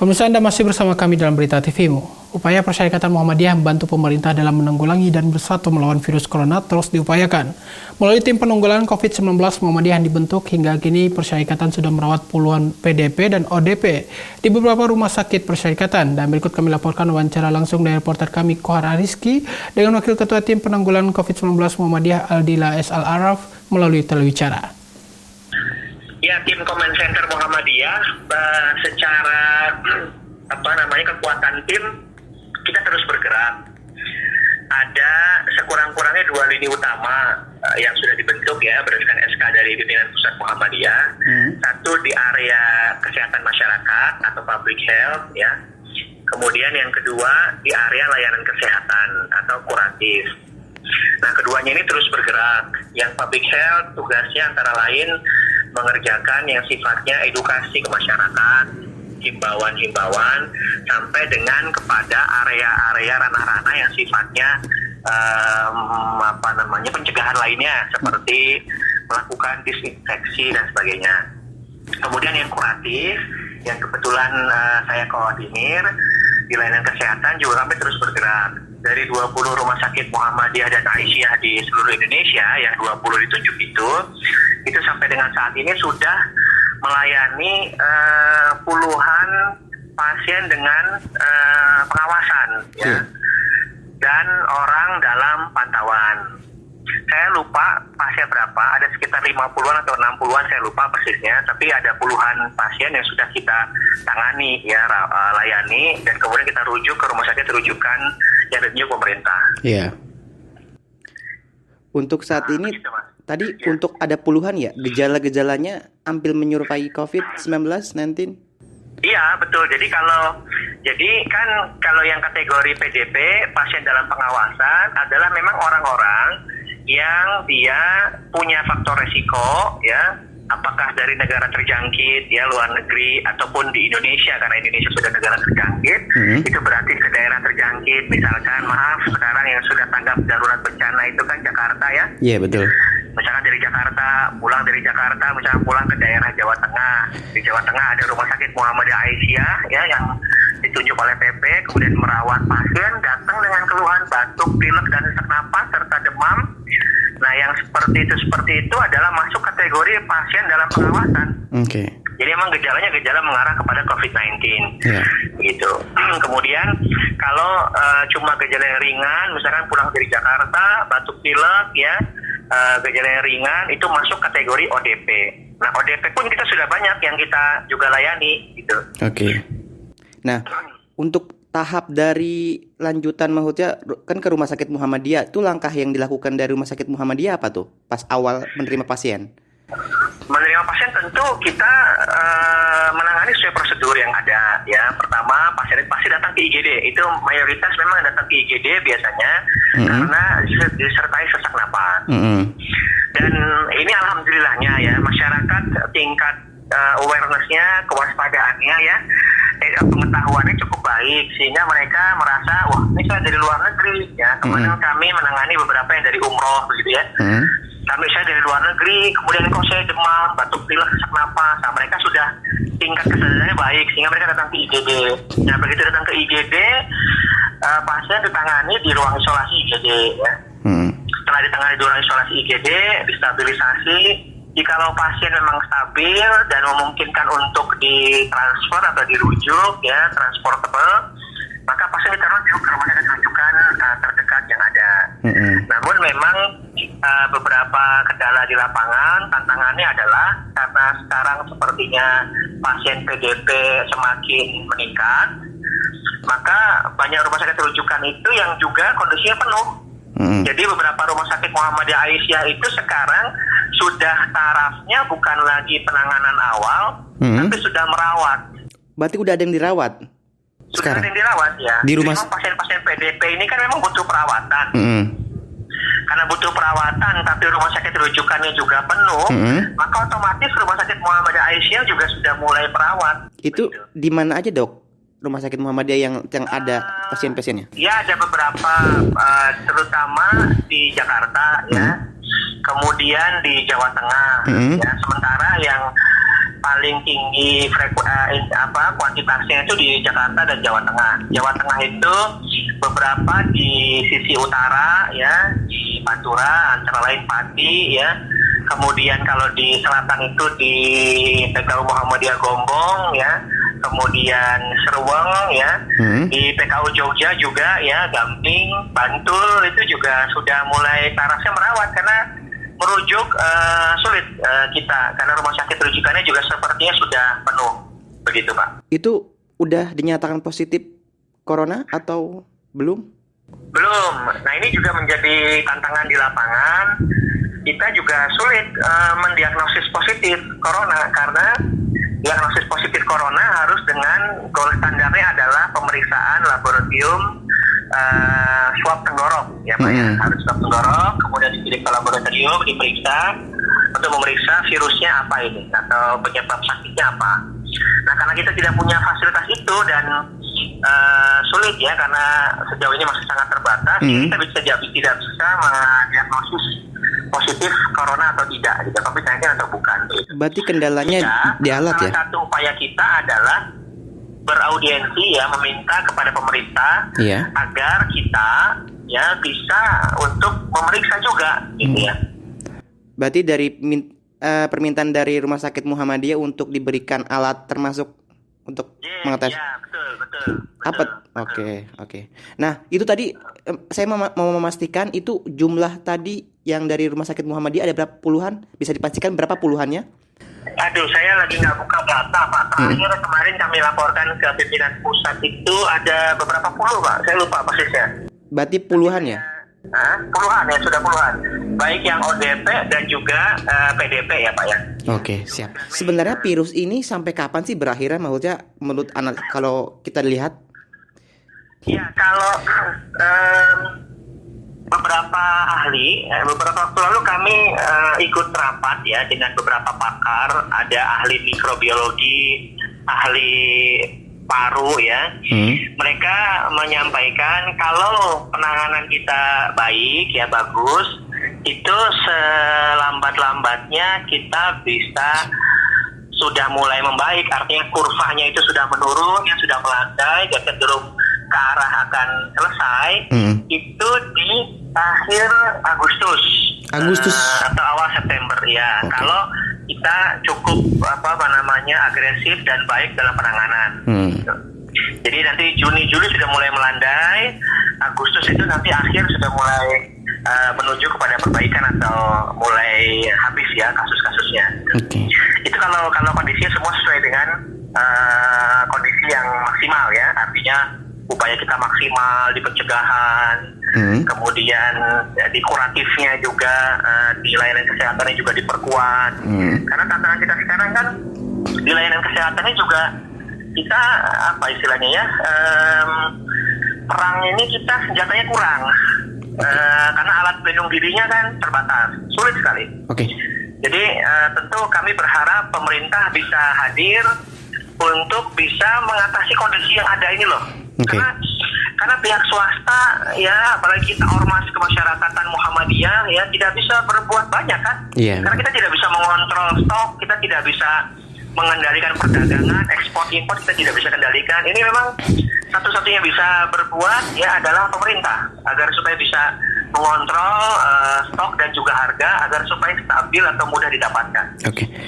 Pemirsa, Anda masih bersama kami dalam Berita TVmu. Upaya Persyarikatan Muhammadiyah membantu pemerintah dalam menanggulangi dan bersatu melawan virus corona terus diupayakan. Melalui tim penanggulangan COVID-19 Muhammadiyah yang dibentuk, hingga kini Persyarikatan sudah merawat puluhan PDP dan ODP di beberapa rumah sakit Persyarikatan. Dan berikut kami laporkan wawancara langsung dari reporter kami Kohar Ariski dengan Wakil Ketua Tim Penanggulangan COVID-19 Muhammadiyah Aldila S. Al-Araf melalui telewicara. Ya, tim Command Center Muhammadiyah secara kekuatan tim kita terus bergerak. Ada sekurang-kurangnya 2 lini utama yang sudah dibentuk ya berdasarkan SK dari pimpinan pusat Muhammadiyah. Satu di area kesehatan masyarakat atau public health ya. Kemudian yang kedua di area layanan kesehatan atau kuratif. Nah, keduanya ini terus bergerak. Yang public health tugasnya antara lain mengerjakan yang sifatnya edukasi ke masyarakat, himbauan-himbauan, sampai dengan kepada area-area ranah-ranah yang sifatnya pencegahan lainnya, seperti melakukan disinfeksi dan sebagainya. Kemudian yang kuratif, yang kebetulan saya koordinir di layanan kesehatan juga kami terus bergerak. Dari 20 rumah sakit Muhammadiyah dan Aisyah di seluruh Indonesia, yang 20 ditunjuk itu sampai dengan saat ini sudah melayani puluhan pasien dengan pengawasan ya, dan orang dalam pantauan. Saya lupa pasien berapa, ada sekitar 50-an atau 60-an, saya lupa persisnya, tapi ada puluhan pasien yang sudah kita tangani ya, layani, dan kemudian kita rujuk ke rumah sakit rujukan yang ditunjuk pemerintah. Iya. Untuk saat ini gitu, tadi ya. Untuk ada puluhan ya, gejala-gejalanya hampir menyerupai COVID-19? Iya, betul. Jadi kalau yang kategori PDP, pasien dalam pengawasan, adalah memang orang-orang yang dia punya faktor resiko ya, apakah dari negara terjangkit ya, luar negeri ataupun di Indonesia, karena Indonesia sudah negara terjangkit, itu berarti ke daerah terjangkit. Misalkan sekarang yang sudah tanggap darurat bencana itu kan Jakarta ya. Iya, betul. Misalkan dari Jakarta, pulang dari Jakarta, misalkan pulang ke daerah Jawa Tengah. Di Jawa Tengah ada rumah sakit Muhammadiyah Aisyah ya, yang ditunjuk oleh PP, kemudian merawat pasien datang dengan keluhan batuk, pilek, dan sesak napas serta demam. Nah, yang seperti itu adalah masuk kategori pasien dalam pengawasan. Oke. Jadi memang gejala mengarah kepada COVID-19. Yeah. Gitu. Kemudian kalau cuma gejala yang ringan, misalkan pulang dari Jakarta, batuk pilek ya, gejala yang ringan itu masuk kategori ODP. Nah, ODP pun kita sudah banyak yang kita juga layani gitu. Oke. Nah, untuk tahap dari lanjutan maksudnya kan ke rumah sakit Muhammadiyah, itu langkah yang dilakukan dari rumah sakit Muhammadiyah apa tuh pas awal menerima pasien? Menerima pasien tentu kita menangani sesuai prosedur yang ada ya. Pertama, pasien pasti datang ke IGD. Itu mayoritas memang datang ke IGD biasanya karena disertai sesak napas. Dan ini alhamdulillahnya ya, masyarakat tingkat awareness-nya, kewaspadaannya ya, pengetahuannya cukup baik, sehingga mereka merasa, wah ini saya dari luar negeri ya. Kemudian kami menangani beberapa yang dari umroh begitu ya. Saya dari luar negeri, kemudian kok saya demam, batuk pilek, sesak napas. Nah, mereka sudah tingkat kesadarannya baik, sehingga mereka datang ke IGD. Nah, begitu datang ke IGD, pasien ditangani di ruang isolasi IGD ya. Setelah ditangani di ruang isolasi IGD, distabilisasi. Jikalau pasien memang stabil dan memungkinkan untuk ditransfer atau dirujuk ya, transportable, maka pasien dirujuk ke rumah sakit rujukan terdekat yang ada. Namun memang beberapa kendala di lapangan, tantangannya adalah karena sekarang sepertinya pasien PDP semakin meningkat, maka banyak rumah sakit rujukan itu yang juga kondisinya penuh. Jadi beberapa rumah sakit Muhammadiyah Aisyah itu sekarang sudah tarafnya bukan lagi penanganan awal, tapi sudah merawat. Berarti udah ada yang dirawat? Sudah ada yang dirawat ya. Di rumah pasien-pasien PDP ini kan memang butuh perawatan. Karena butuh perawatan, tapi rumah sakit rujukannya juga penuh, maka otomatis rumah sakit Muhammadiyah Aisyah juga sudah mulai perawat. Itu di mana aja, Dok? Rumah sakit Muhammadiyah yang ada pasien-pasiennya? Ya, ada beberapa, terutama di Jakarta ya, kemudian di Jawa Tengah ya. Sementara yang paling tinggi kuantitasnya itu di Jakarta dan Jawa Tengah. Jawa Tengah itu beberapa di sisi utara ya, di Pantura, antara lain Pati ya. Kemudian kalau di selatan itu di PKU Muhammadiyah Gombong ya, kemudian Serweng ya, di PKU Jogja juga ya, Gamping, Bantul itu juga sudah mulai tarafnya merawat karena merujuk sulit kita karena rumah sakit rujukannya juga sepertinya sudah penuh, begitu Pak. Itu udah dinyatakan positif corona atau belum? Belum. Nah ini juga menjadi tantangan di lapangan. Kita juga sulit mendiagnosis positif corona karena diagnosis positif corona harus dengan gold standarnya adalah pemeriksaan laboratorium swab tenggorok ya Pak ya. Harus swab tenggorok, kemudian dikirim ke laboratorium, diperiksa untuk memeriksa virusnya apa ini atau penyebab sakitnya apa. Nah karena kita tidak punya fasilitas itu dan sulit ya karena sejauh ini masih sangat terbatas, kita tidak bisa mendiagnosis positif corona atau tidak, gitu, COVID-19 atau bukan. Berarti kendalanya di alat ya? Salah satu upaya kita adalah beraudiensi ya, meminta kepada pemerintah agar kita ya bisa untuk memeriksa juga, gitu ya. Berarti dari permintaan dari Rumah Sakit Muhammadiyah untuk diberikan alat termasuk untuk mengetes. Ya, betul. Apa? Oke. Nah, itu tadi saya mau memastikan itu jumlah tadi yang dari Rumah Sakit Muhammadiyah ada berapa puluhan? Bisa dipastikan berapa puluhannya? Aduh, saya lagi nggak buka data, Pak. Terakhir kemarin kami laporkan ke pimpinan pusat itu ada beberapa puluh, Pak. Saya lupa persisnya. Berarti puluhan ya? Puluhan ya, sudah puluhan. Baik yang ODP dan juga PDP ya, Pak ya. Oke, siap. Sebenarnya virus ini sampai kapan sih berakhirnya? Maksudnya menurut kalau kita lihat? Ya, kalau beberapa ahli, beberapa waktu lalu kami ikut rapat ya dengan beberapa pakar, ada ahli mikrobiologi, ahli paru ya. Mereka menyampaikan kalau penanganan kita baik ya, bagus, itu selambat-lambatnya kita bisa sudah mulai membaik, artinya kurvanya itu sudah menurun, yang sudah melandai, dan cenderung ke arah akan selesai, itu di akhir Agustus atau awal September ya. Okay. Kalau kita cukup agresif dan baik dalam penanganan. Jadi nanti Juni Juli sudah mulai melandai, Agustus itu nanti akhir sudah mulai menuju kepada perbaikan atau mulai habis ya kasus-kasusnya. Okay. Itu kalau kondisinya semua sesuai dengan kondisi yang maksimal ya, artinya upaya kita maksimal di pencegahan, kemudian di kuratifnya juga, di layanan kesehatannya juga diperkuat. Karena tantangan kita sekarang kan di layanan kesehatannya juga kita perang ini kita senjatanya kurang, karena alat pelindung dirinya kan terbatas, sulit sekali. Oke. Jadi tentu kami berharap pemerintah bisa hadir untuk bisa mengatasi kondisi yang ada ini loh. Okay. Karena pihak swasta ya, apalagi kita ormas kemasyarakatan Muhammadiyah ya, tidak bisa berbuat banyak kan. Karena kita tidak bisa mengontrol stok, kita tidak bisa mengendalikan perdagangan, ekspor impor kita tidak bisa kendalikan. Ini memang satu-satunya bisa berbuat ya adalah pemerintah, agar supaya bisa mengontrol stok dan juga harga, agar supaya stabil atau mudah didapatkan. Oke.